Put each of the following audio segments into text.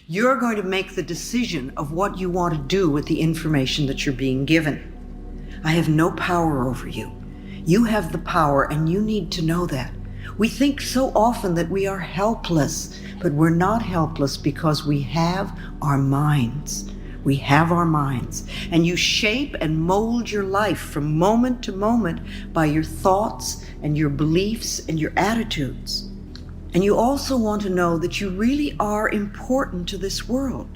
You're going to make the decision of what you want to do with the information that you're being given. I have no power over you. You have the power, and you need to know that. We think so often that we are helpless, but we're not helpless because we have our minds. We have our minds, and you shape and mold your life from moment to moment by your thoughts and your beliefs and your attitudes. And you also want to know that you really are important to this world.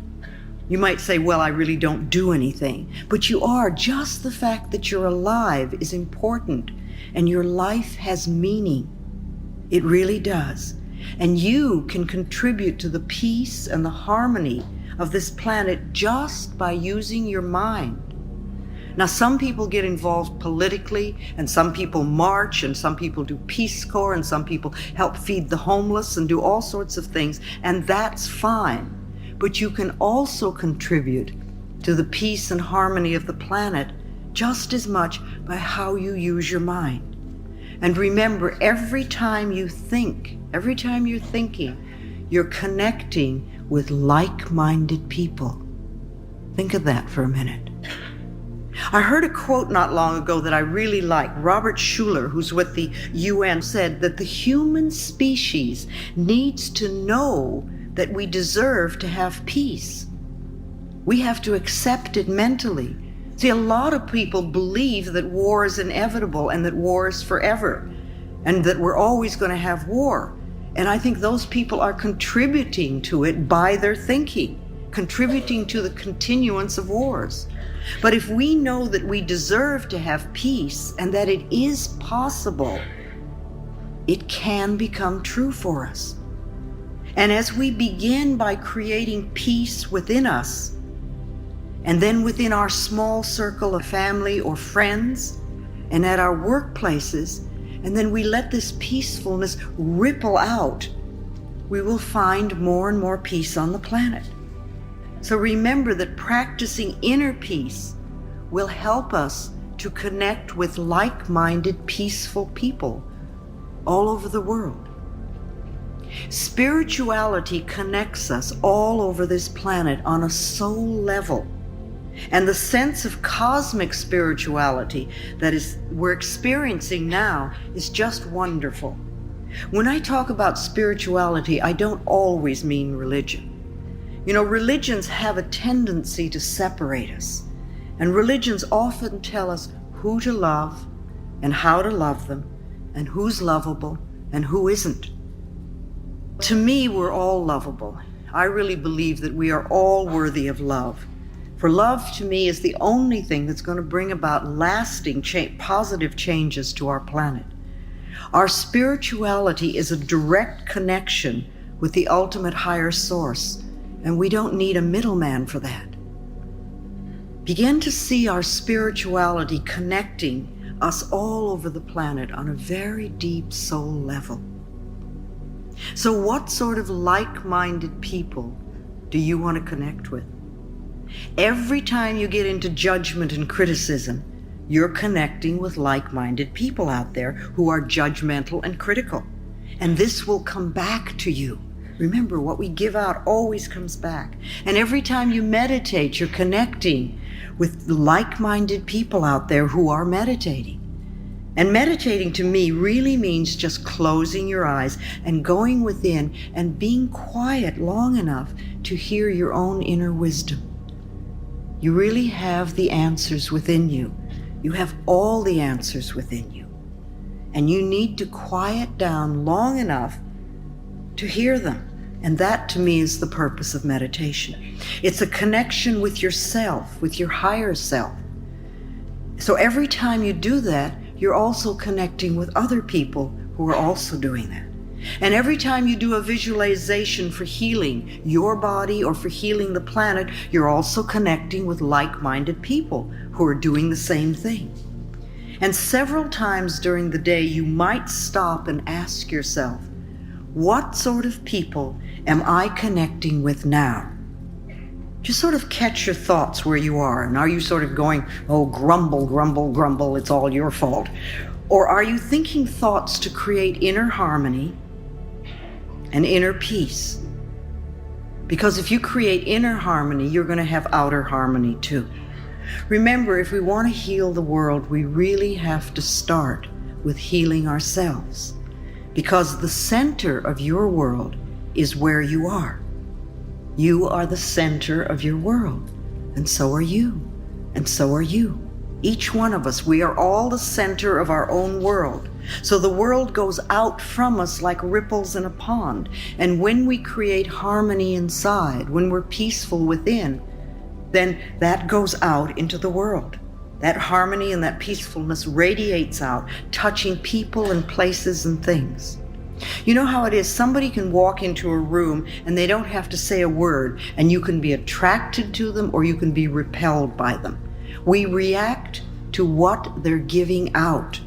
You might say, well, I really don't do anything, but you are. Just the fact that you're alive is important, and your life has meaning. It really does. And you can contribute to the peace and the harmony of this planet just by using your mind. Now, some people get involved politically, and some people march, and some people do Peace Corps, and some people help feed the homeless and do all sorts of things, and that's fine. But you can also contribute to the peace and harmony of the planet just as much by how you use your mind. And remember, every time you think, every time you're thinking, you're connecting with like-minded people. Think of that for a minute. I heard a quote not long ago that I really like. Robert Schuller, who's with the UN, said that the human species needs to know that we deserve to have peace. We have to accept it mentally. See, a lot of people believe that war is inevitable and that war is forever and that we're always going to have war. And I think those people are contributing to it by their thinking, contributing to the continuance of wars. But if we know that we deserve to have peace and that it is possible, it can become true for us. And as we begin by creating peace within us, and then within our small circle of family or friends, and at our workplaces, and then we let this peacefulness ripple out, we will find more and more peace on the planet. So remember that practicing inner peace will help us to connect with like-minded, peaceful people all over the world. Spirituality connects us all over this planet on a soul level. And the sense of cosmic spirituality that we're experiencing now is just wonderful. When I talk about spirituality, I don't always mean religion. You know, religions have a tendency to separate us. And religions often tell us who to love and how to love them, and who's lovable and who isn't. To me, we're all lovable. I really believe that we are all worthy of love. For love, to me, is the only thing that's going to bring about lasting positive changes to our planet. Our spirituality is a direct connection with the ultimate higher source, and we don't need a middleman for that. Begin to see our spirituality connecting us all over the planet on a very deep soul level. So what sort of like-minded people do you want to connect with? Every time you get into judgment and criticism, you're connecting with like-minded people out there who are judgmental and critical. And this will come back to you. Remember, what we give out always comes back. And every time you meditate, you're connecting with like-minded people out there who are meditating. And meditating to me really means just closing your eyes and going within and being quiet long enough to hear your own inner wisdom. You really have the answers within you. You have all the answers within you. And you need to quiet down long enough to hear them. And that, to me, is the purpose of meditation. It's a connection with yourself, with your higher self. So every time you do that, you're also connecting with other people who are also doing that. And every time you do a visualization for healing your body or for healing the planet, you're also connecting with like-minded people who are doing the same thing. And several times during the day, you might stop and ask yourself, what sort of people am I connecting with now? Just sort of catch your thoughts where you are. And are you sort of going, oh, grumble, grumble, grumble, it's all your fault? Or are you thinking thoughts to create inner harmony and inner peace? Because if you create inner harmony, you're going to have outer harmony too. Remember, if we want to heal the world, we really have to start with healing ourselves. Because the center of your world is where you are. You are the center of your world, and so are you, and so are you. Each one of us, we are all the center of our own world. So the world goes out from us like ripples in a pond. And when we create harmony inside, when we're peaceful within, then that goes out into the world. That harmony and that peacefulness radiates out, touching people and places and things. You know how it is, somebody can walk into a room and they don't have to say a word, and you can be attracted to them or you can be repelled by them. We react to what they're giving out.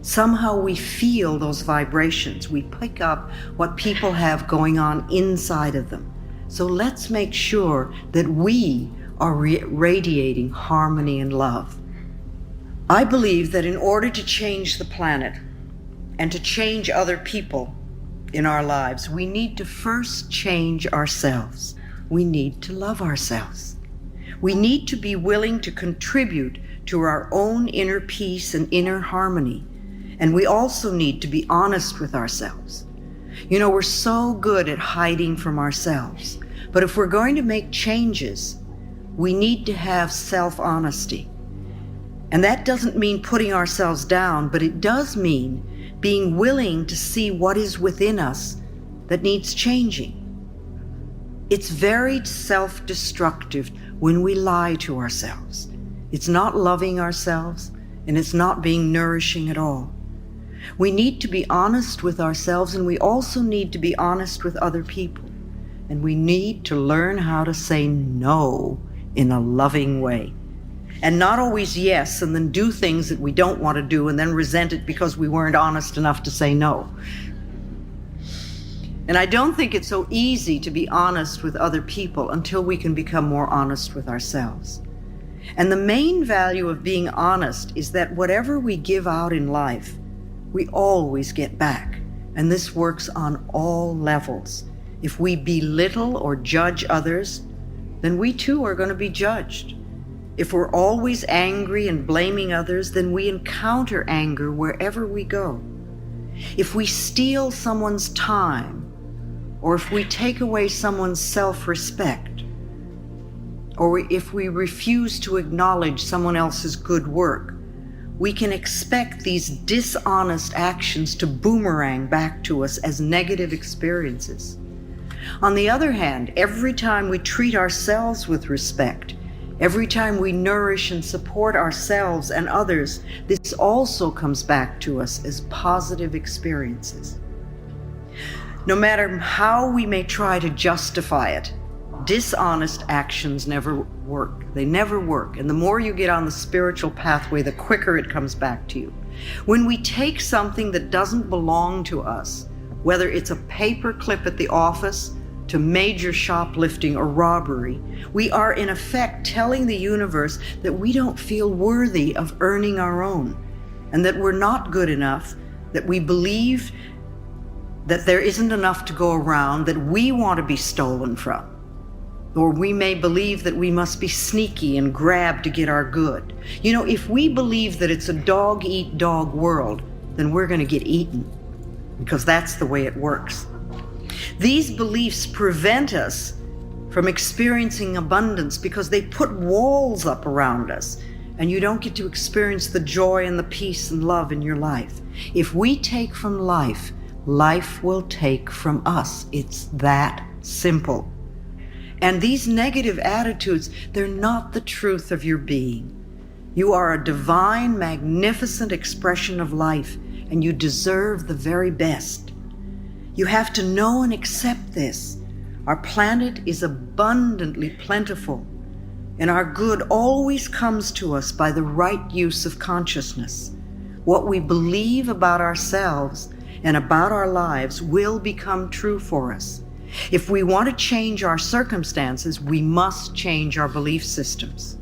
Somehow we feel those vibrations. We pick up what people have going on inside of them. So let's make sure that we are radiating harmony and love. I believe that in order to change the planet and to change other people in our lives, we need to first change ourselves. We need to love ourselves. We need to be willing to contribute to our own inner peace and inner harmony. And we also need to be honest with ourselves. You know, we're so good at hiding from ourselves. But if we're going to make changes, we need to have self-honesty. And that doesn't mean putting ourselves down, but it does mean being willing to see what is within us that needs changing. It's very self-destructive when we lie to ourselves. It's not loving ourselves, and it's not being nourishing at all. We need to be honest with ourselves, and we also need to be honest with other people. And we need to learn how to say no in a loving way. And not always yes, and then do things that we don't want to do and then resent it because we weren't honest enough to say no. And I don't think it's so easy to be honest with other people until we can become more honest with ourselves. And the main value of being honest is that whatever we give out in life, we always get back. And this works on all levels. If we belittle or judge others, then we too are going to be judged. If we're always angry and blaming others, then we encounter anger wherever we go. If we steal someone's time, or if we take away someone's self-respect, or if we refuse to acknowledge someone else's good work, we can expect these dishonest actions to boomerang back to us as negative experiences. On the other hand, every time we treat ourselves with respect, every time we nourish and support ourselves and others, this also comes back to us as positive experiences. No matter how we may try to justify it, dishonest actions never work. They never work. And the more you get on the spiritual pathway, the quicker it comes back to you. When we take something that doesn't belong to us, whether it's a paper clip at the office to major shoplifting or robbery, we are in effect telling the universe that we don't feel worthy of earning our own, and that we're not good enough, that we believe that there isn't enough to go around, that we want to be stolen from. Or we may believe that we must be sneaky and grab to get our good. You know, if we believe that it's a dog-eat-dog world, then we're going to get eaten, because that's the way it works. These beliefs prevent us from experiencing abundance because they put walls up around us, and you don't get to experience the joy and the peace and love in your life. If we take from life, life will take from us. It's that simple. And these negative attitudes, they're not the truth of your being. You are a divine, magnificent expression of life, and you deserve the very best. You have to know and accept this. Our planet is abundantly plentiful, and our good always comes to us by the right use of consciousness. What we believe about ourselves and about our lives will become true for us. If we want to change our circumstances, we must change our belief systems.